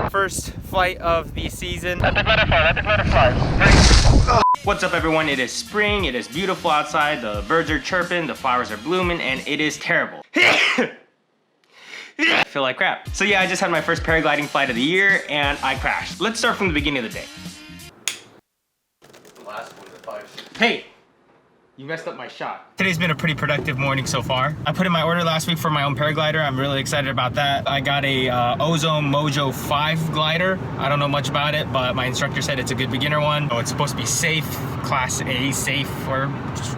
First flight of the season. Let the glider fly. What's up everyone, it is spring, it is beautiful outside, the birds are chirping, the flowers are blooming, and it is terrible. I feel like crap. So yeah, I just had my first paragliding flight of the year and I crashed. Let's start from the beginning of the day. The last one, the 5. Hey! You messed up my shot. Today's been a pretty productive morning so far. I put in my order last week for my own paraglider. I'm really excited about that. I got a Ozone Mojo 5 glider. I don't know much about it, but my instructor said it's a good beginner one. Oh, it's supposed to be safe, class A safe, or just,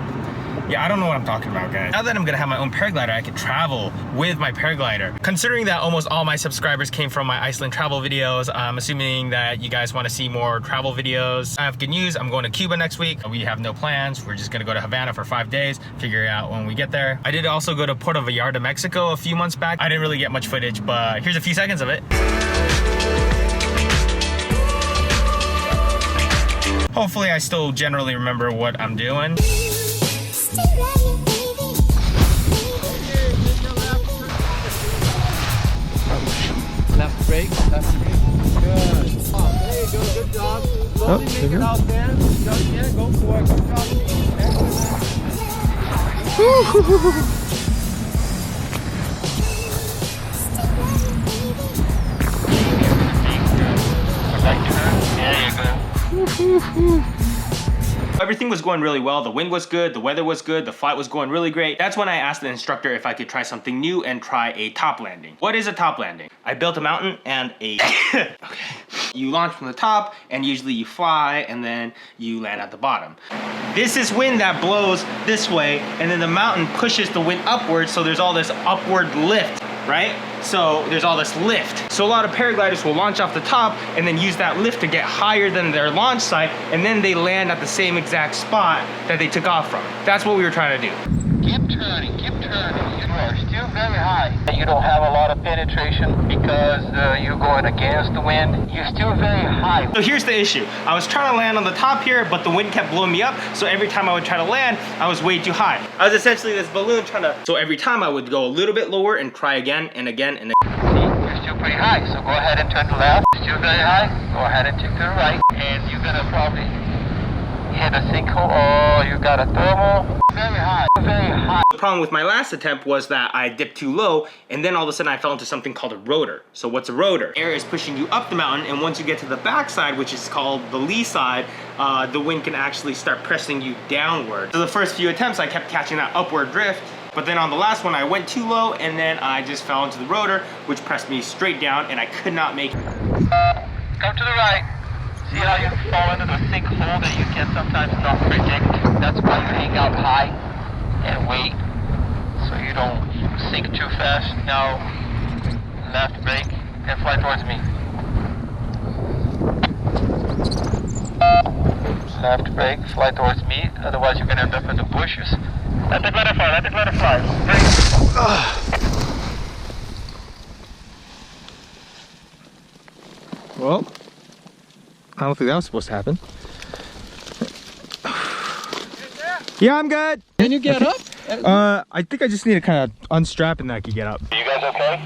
yeah, I don't know what I'm talking about, guys. Now that I'm gonna have my own paraglider, I can travel with my paraglider. Considering that almost all my subscribers came from my Iceland travel videos, I'm assuming that you guys wanna see more travel videos. I have good news, I'm going to Cuba next week. We have no plans. We're just gonna go to Havana for 5 days, figure it out when we get there. I did also go to Puerto Vallarta, Mexico a few months back. I didn't really get much footage, but here's a few seconds of it. Hopefully I still generally remember what I'm doing. Left brake, left brake. Good. Oh, there you go, good job. Slowly make it out there. Yeah, go for it. Good job. Everything was going really well. The wind was good, the weather was good, the flight was going really great. That's when I asked the instructor if I could try something new and try a top landing. What is a top landing? I built a mountain and a... Okay. You launch from the top and usually you fly and then you land at the bottom. This is wind that blows this way and then the mountain pushes the wind upwards, so there's all this upward lift, right? So there's all this lift. So a lot of paragliders will launch off the top and then use that lift to get higher than their launch site, and then they land at the same exact spot that they took off from. That's what we were trying to do. Keep turning, keep turning. You are still very high. You don't have a lot of penetration because you're going against the wind. You're still very high. So here's the issue. I was trying to land on the top here, but the wind kept blowing me up. So every time I would try to land, I was way too high. I was essentially this balloon trying to... So every time I would go a little bit lower and try again and again and again. See, you're still pretty high. So go ahead and turn to the left. Still very high. Go ahead and take to the right. And you're gonna probably hit a sinkhole. Oh, you got a thermal. Very high, very high. The problem with my last attempt was that I dipped too low and then all of a sudden I fell into something called a rotor. So what's a rotor? Air is pushing you up the mountain, and once you get to the back side, which is called the lee side, the wind can actually start pressing you downward. So the first few attempts I kept catching that upward drift, but then on the last one I went too low and then I just fell into the rotor, which pressed me straight down and I could not make it. Come to the right. See how you fall into the sinkhole that you can sometimes not predict? That's why you hang out high and wait so you don't sink too fast. Now, left brake and fly towards me. Left brake, fly towards me, otherwise you're gonna end up in the bushes. Let the glider fly, let the glider fly. Well, I don't think that was supposed to happen. Yeah, I'm good. Can you get up? I think I just need to kind of unstrap and then I can get up. You guys okay?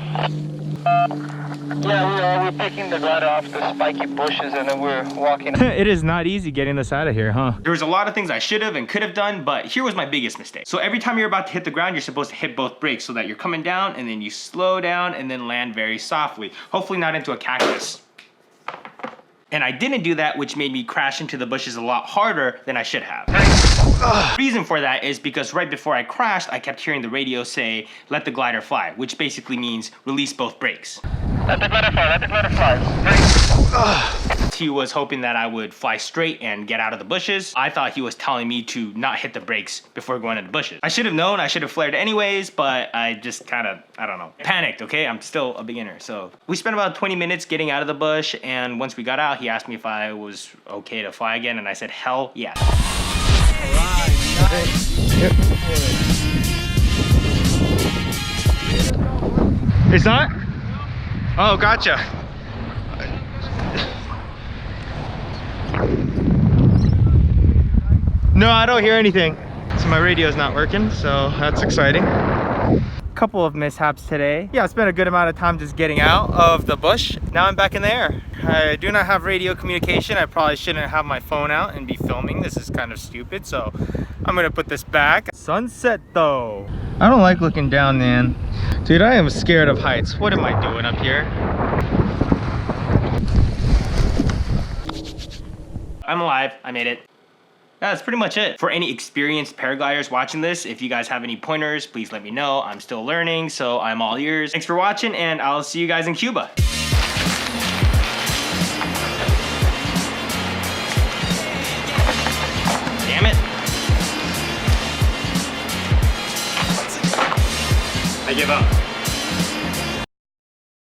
Yeah, we're picking the glider off the spiky bushes and then we're walking. It is not easy getting this out of here, huh? There was a lot of things I should have and could have done, but here was my biggest mistake. So every time you're about to hit the ground, you're supposed to hit both brakes so that you're coming down and then you slow down and then land very softly. Hopefully not into a cactus. And I didn't do that, which made me crash into the bushes a lot harder than I should have. The reason for that is because right before I crashed, I kept hearing the radio say, let the glider fly, which basically means release both brakes. Let the glider fly, let the glider fly. He was hoping that I would fly straight and get out of the bushes. I thought he was telling me to not hit the brakes before going into the bushes. I should have known, I should have flared anyways, but I just kind of, I don't know, panicked, okay? I'm still a beginner, so. We spent about 20 minutes getting out of the bush, and once we got out, he asked me if I was okay to fly again, and I said, hell yes. All right, nice. Yep. It's not? Oh, gotcha. No, I don't hear anything. So my radio's not working, so that's exciting. couple of mishaps today. Yeah, I spent a good amount of time just getting out of the bush. Now I'm back in the air. I do not have radio communication. I probably shouldn't have my phone out and be filming. This is kind of stupid, so I'm gonna put this back. Sunset though. I don't like looking down, man. Dude, I am scared of heights. What am I doing up here? I'm alive. I made it. That's pretty much it. For any experienced paragliders watching this, if you guys have any pointers, please let me know. I'm still learning, so I'm all ears. Thanks for watching, and I'll see you guys in Cuba. Damn it. I give up.